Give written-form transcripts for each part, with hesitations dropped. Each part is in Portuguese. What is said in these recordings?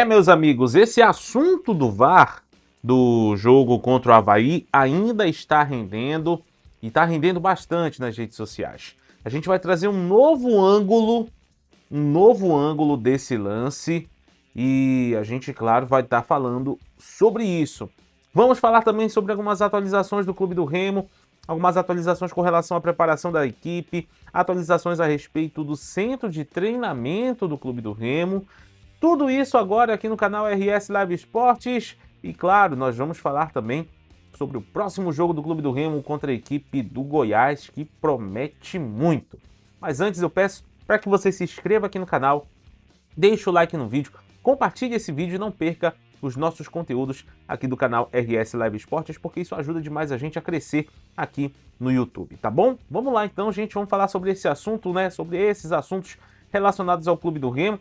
Meus amigos, esse assunto do VAR, do jogo contra o Avaí, ainda está rendendo e está rendendo bastante nas redes sociais. A gente vai trazer um novo ângulo desse lance e a gente, claro, vai estar falando sobre isso. Vamos falar também sobre algumas atualizações do Clube do Remo, algumas atualizações com relação à preparação da equipe, atualizações a respeito do centro de treinamento do Clube do Remo. Tudo isso agora aqui no canal RS Live Esportes. E claro, nós vamos falar também sobre o próximo jogo do Clube do Remo contra a equipe do Goiás, que promete muito. Mas antes eu peço para que você se inscreva aqui no canal, deixe o like no vídeo, compartilhe esse vídeo e não perca os nossos conteúdos aqui do canal RS Live Esportes, porque isso ajuda demais a gente a crescer aqui no YouTube, tá bom? Vamos lá então, gente, vamos falar sobre esse assunto, né? Sobre esses assuntos relacionados ao Clube do Remo.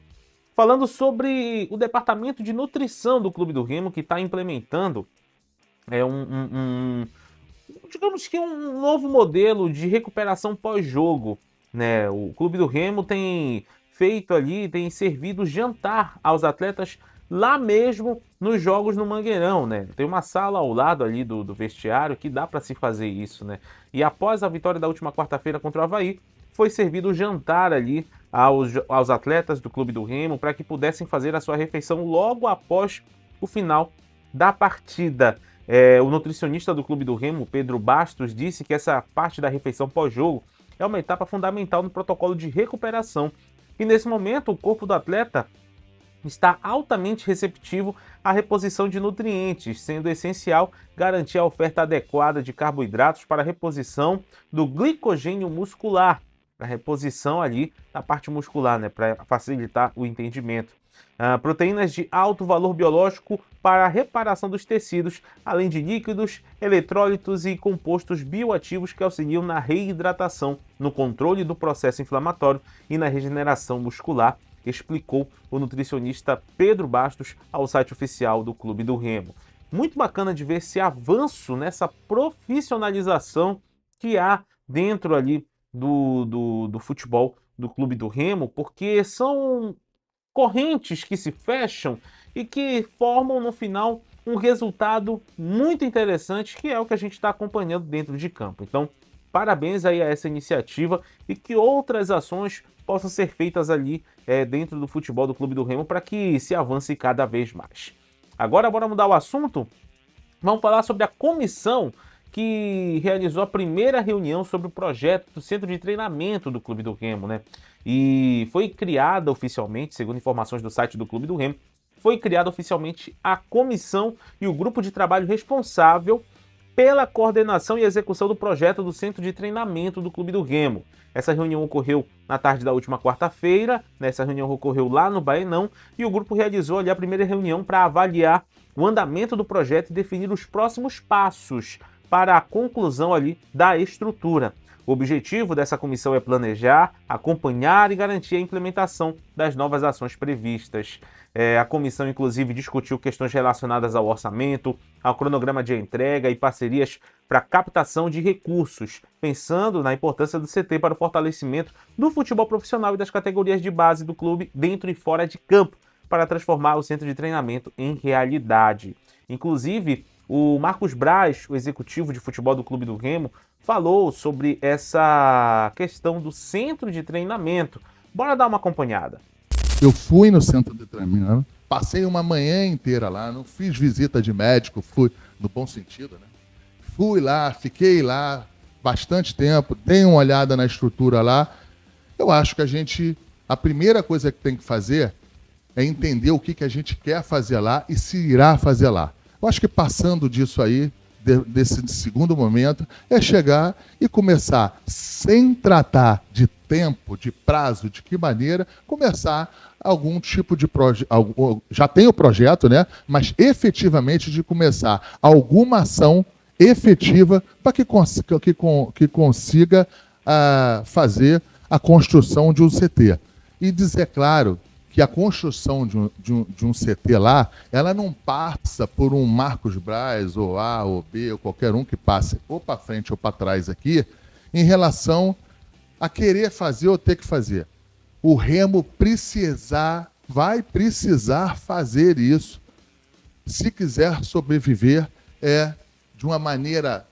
Falando sobre o departamento de nutrição do Clube do Remo, que está implementando digamos que um novo modelo de recuperação pós-jogo, né? O Clube do Remo tem feito ali, tem servido jantar aos atletas lá mesmo nos jogos no Mangueirão, né? Tem uma sala ao lado ali do vestiário que dá para se fazer isso, né? E após a vitória da última quarta-feira contra o Avaí, foi servido o jantar ali aos atletas do Clube do Remo para que pudessem fazer a sua refeição logo após o final da partida. O nutricionista do Clube do Remo, Pedro Bastos, disse que essa parte da refeição pós-jogo é uma etapa fundamental no protocolo de recuperação. E nesse momento, o corpo do atleta está altamente receptivo à reposição de nutrientes, sendo essencial garantir a oferta adequada de carboidratos para a reposição do glicogênio muscular, a reposição ali da parte muscular, né, para facilitar o entendimento. Proteínas de alto valor biológico para a reparação dos tecidos, além de líquidos, eletrólitos e compostos bioativos que auxiliam na reidratação, no controle do processo inflamatório e na regeneração muscular, explicou o nutricionista Pedro Bastos ao site oficial do Clube do Remo. Muito bacana de ver esse avanço nessa profissionalização que há dentro ali do futebol do Clube do Remo, porque são correntes que se fecham e que formam no final um resultado muito interessante, que é o que a gente está acompanhando dentro de campo. Então, parabéns aí a essa iniciativa e que outras ações possam ser feitas ali dentro do futebol do Clube do Remo para que se avance cada vez mais. Agora, bora mudar o assunto? Vamos falar sobre a comissão que realizou a primeira reunião sobre o projeto do centro de treinamento do Clube do Remo, né? E foi criada oficialmente, segundo informações do site do Clube do Remo, foi criada oficialmente a comissão e o grupo de trabalho responsável pela coordenação e execução do projeto do centro de treinamento do Clube do Remo. Essa reunião ocorreu na tarde da última quarta-feira, né? Essa reunião ocorreu lá no Baenão e o grupo realizou ali a primeira reunião para avaliar o andamento do projeto e definir os próximos passos para a conclusão ali da estrutura. O objetivo dessa comissão é planejar, acompanhar e garantir a implementação das novas ações previstas. A comissão, inclusive, discutiu questões relacionadas ao orçamento, ao cronograma de entrega e parcerias para captação de recursos, pensando na importância do CT para o fortalecimento do futebol profissional e das categorias de base do clube dentro e fora de campo, para transformar o centro de treinamento em realidade. Inclusive, o Marcos Braz, o executivo de futebol do Clube do Remo, falou sobre essa questão do centro de treinamento. Bora dar uma acompanhada. Eu fui no centro de treinamento, passei uma manhã inteira lá, não fiz visita de médico, fui no bom sentido, né? Fui lá, fiquei lá bastante tempo, dei uma olhada na estrutura lá. Eu acho que a primeira coisa que tem que fazer é entender o que a gente quer fazer lá e se irá fazer lá. Eu acho que passando disso aí, desse segundo momento, é chegar e começar, sem tratar de tempo, de prazo, de que maneira, começar algum tipo de projeto. Já tem o projeto, né? Mas efetivamente de começar alguma ação efetiva para que consiga fazer a construção de um CT. E dizer, claro, que a construção de um CT lá, ela não passa por um Marcos Braz, ou A, ou B, ou qualquer um que passe ou para frente ou para trás aqui, em relação a querer fazer ou ter que fazer. O Remo precisar vai precisar fazer isso se quiser sobreviver de uma maneira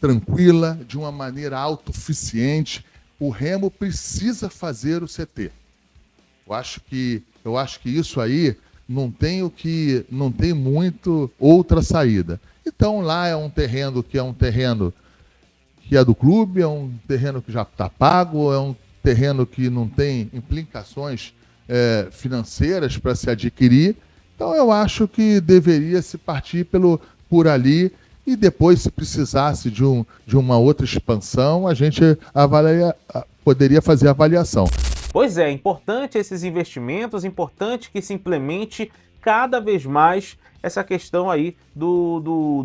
tranquila, de uma maneira autossuficiente. O Remo precisa fazer o CT. Eu acho que isso aí não tem muito outra saída. Então lá é um terreno que é do clube, é um terreno que já está pago, é um terreno que não tem implicações financeiras para se adquirir. Então eu acho que deveria se partir por ali, e depois, se precisasse de uma outra expansão, a gente poderia fazer a avaliação. Pois é, importante esses investimentos, importante que se implemente cada vez mais essa questão aí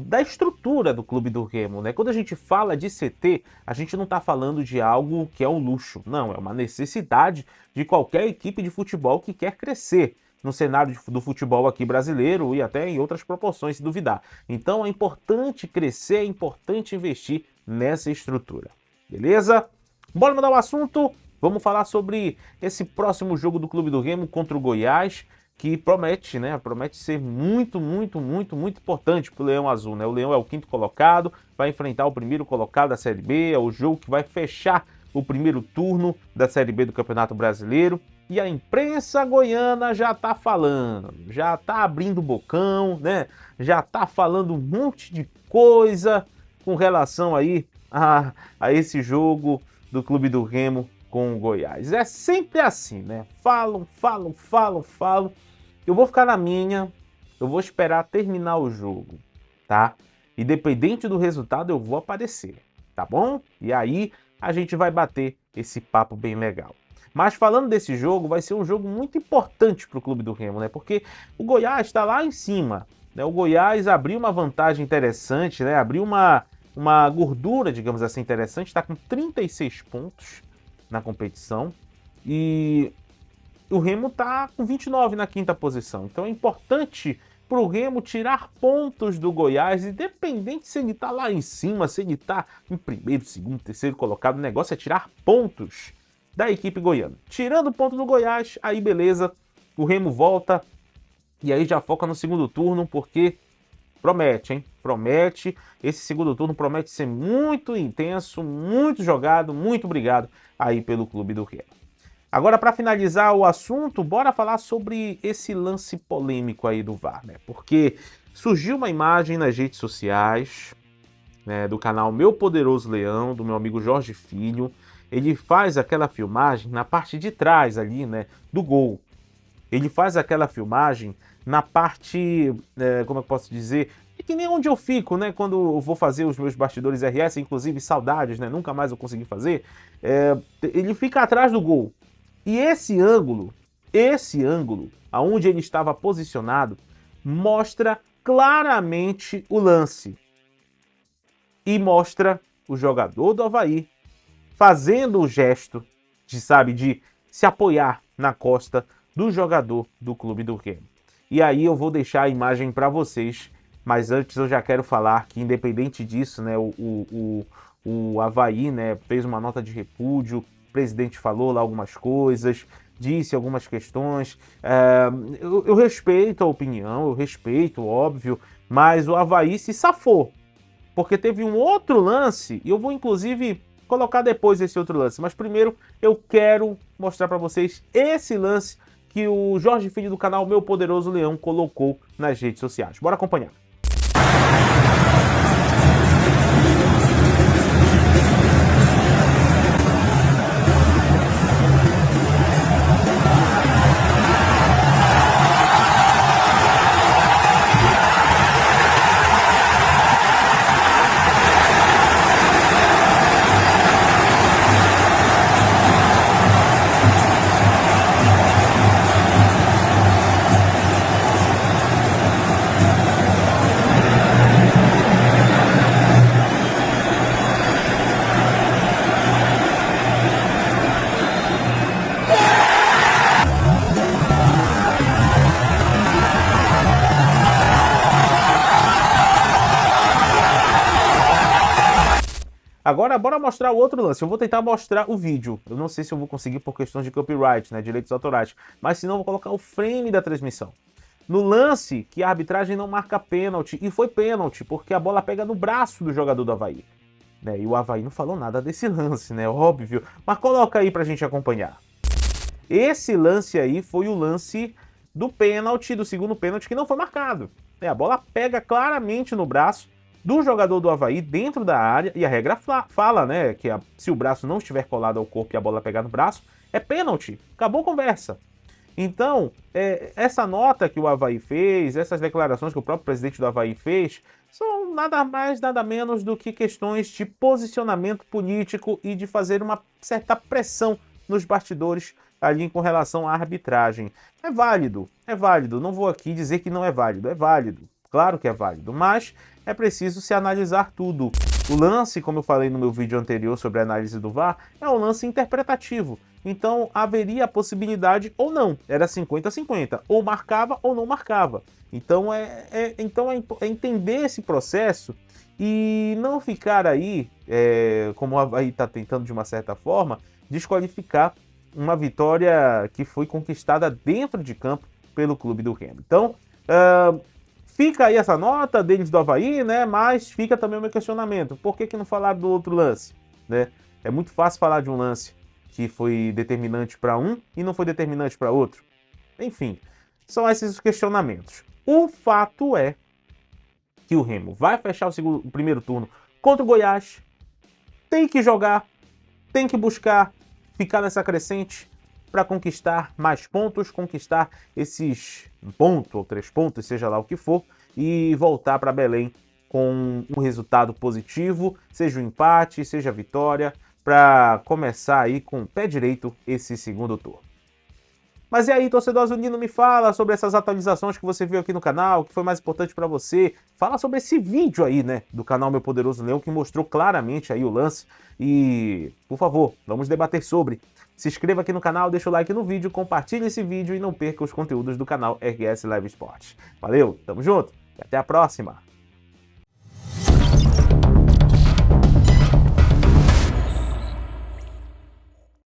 da estrutura do Clube do Remo, né? Quando a gente fala de CT, a gente não está falando de algo que é um luxo, não, é uma necessidade de qualquer equipe de futebol que quer crescer no cenário do futebol aqui brasileiro e até em outras proporções, se duvidar. Então é importante crescer, é importante investir nessa estrutura, beleza? Bora mudar o assunto, vamos falar sobre esse próximo jogo do Clube do Remo contra o Goiás, que promete, né? Promete ser muito, muito, muito, muito importante para o Leão Azul, né? O Leão é o 5º colocado, vai enfrentar o 1º colocado da Série B, é o jogo que vai fechar o primeiro turno da Série B do Campeonato Brasileiro. E a imprensa goiana já tá falando, já tá abrindo o bocão, né? Já tá falando um monte de coisa com relação aí a esse jogo do Clube do Remo com o Goiás. É sempre assim, né? Falam. Eu vou ficar na minha, eu vou esperar terminar o jogo, tá? Independente do resultado, eu vou aparecer, tá bom? E aí a gente vai bater esse papo bem legal. Mas falando desse jogo, vai ser um jogo muito importante para o Clube do Remo, né? Porque o Goiás está lá em cima, né? O Goiás abriu uma vantagem interessante, né? Abriu uma gordura, digamos assim, interessante. Está com 36 pontos na competição. E o Remo está com 29 na 5ª posição. Então é importante para o Remo tirar pontos do Goiás, independente se ele está lá em cima, se ele está em 1º, 2º, 3º colocado. O negócio é tirar pontos da equipe goiana. Tirando ponto do Goiás, aí beleza, o Remo volta e aí já foca no segundo turno, porque promete, hein? Promete, esse segundo turno promete ser muito intenso, muito jogado, muito obrigado aí pelo Clube do Remo. Agora, para finalizar o assunto, bora falar sobre esse lance polêmico aí do VAR, né? Porque surgiu uma imagem nas redes sociais, né, do canal Meu Poderoso Leão, do meu amigo Jorge Filho. Ele faz aquela filmagem na parte de trás ali, né, do gol. Ele faz aquela filmagem na parte, como eu posso dizer, é que nem onde eu fico, né, quando eu vou fazer os meus bastidores RS, inclusive saudades, né, nunca mais eu consegui fazer. Ele fica atrás do gol. E esse ângulo, aonde ele estava posicionado, mostra claramente o lance. E mostra o jogador do Avaí fazendo o gesto de se apoiar na costa do jogador do Clube do Remo. E aí eu vou deixar a imagem para vocês, mas antes eu já quero falar que, independente disso, né, o Avaí, né, fez uma nota de repúdio, o presidente falou lá algumas coisas, disse algumas questões. Eu respeito a opinião, eu respeito, óbvio, mas o Avaí se safou, porque teve um outro lance, e eu vou inclusive colocar depois esse outro lance, mas primeiro eu quero mostrar para vocês esse lance que o Jorge Filho do canal Meu Poderoso Leão colocou nas redes sociais. Bora acompanhar. Agora, bora mostrar o outro lance. Eu vou tentar mostrar o vídeo. Eu não sei se eu vou conseguir por questões de copyright, né, direitos autorais. Mas se não, eu vou colocar o frame da transmissão. No lance que a arbitragem não marca pênalti, e foi pênalti, porque a bola pega no braço do jogador do Avaí. Né, e o Avaí não falou nada desse lance, né? Óbvio. Mas coloca aí pra gente acompanhar. Esse lance aí foi o lance do pênalti, do segundo pênalti, que não foi marcado. A bola pega claramente no braço do jogador do Avaí dentro da área, e a regra fala, né, que se o braço não estiver colado ao corpo e a bola pegar no braço, é pênalti. Acabou a conversa. Então, essa nota que o Avaí fez, essas declarações que o próprio presidente do Avaí fez, são nada mais, nada menos do que questões de posicionamento político e de fazer uma certa pressão nos bastidores ali com relação à arbitragem. É válido, não vou aqui dizer que não é válido, claro que é válido, mas é preciso se analisar tudo. O lance, como eu falei no meu vídeo anterior sobre a análise do VAR, é um lance interpretativo. Então haveria a possibilidade ou não, era 50-50, ou marcava ou não marcava. Então é entender esse processo e não ficar aí, como o Avaí está tentando de uma certa forma, desqualificar uma vitória que foi conquistada dentro de campo pelo Clube do Remo. Então, fica aí essa nota deles do Avaí, né? Mas fica também o meu questionamento. Por que não falaram do outro lance? Né? É muito fácil falar de um lance que foi determinante para um e não foi determinante para outro. Enfim, são esses os questionamentos. O fato é que o Remo vai fechar o primeiro turno contra o Goiás, tem que jogar, tem que buscar ficar nessa crescente para conquistar mais pontos, conquistar esses ponto ou 3 pontos, seja lá o que for, e voltar para Belém com um resultado positivo, seja o empate, seja a vitória, para começar aí com o pé direito esse segundo turno. Mas e aí, torcedor azulino, me fala sobre essas atualizações que você viu aqui no canal, o que foi mais importante para você. Fala sobre esse vídeo aí, né, do canal Meu Poderoso Leão, que mostrou claramente aí o lance. E, por favor, vamos debater sobre. Se inscreva aqui no canal, deixa o like no vídeo, compartilhe esse vídeo e não perca os conteúdos do canal RS Live Esportes. Valeu, tamo junto e até a próxima!